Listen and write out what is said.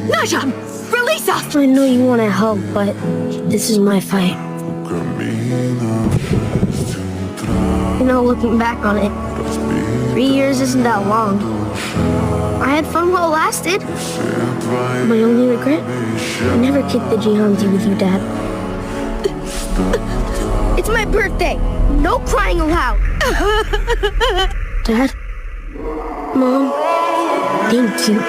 Nezha, release us! I know you want to help, but this is my fight. You know, looking back on it, 3 years isn't that long. I had fun while it lasted. My only regret? I never kicked the jihadi with you, Dad. It's my birthday! No crying allowed! Dad? Mom? Thank you.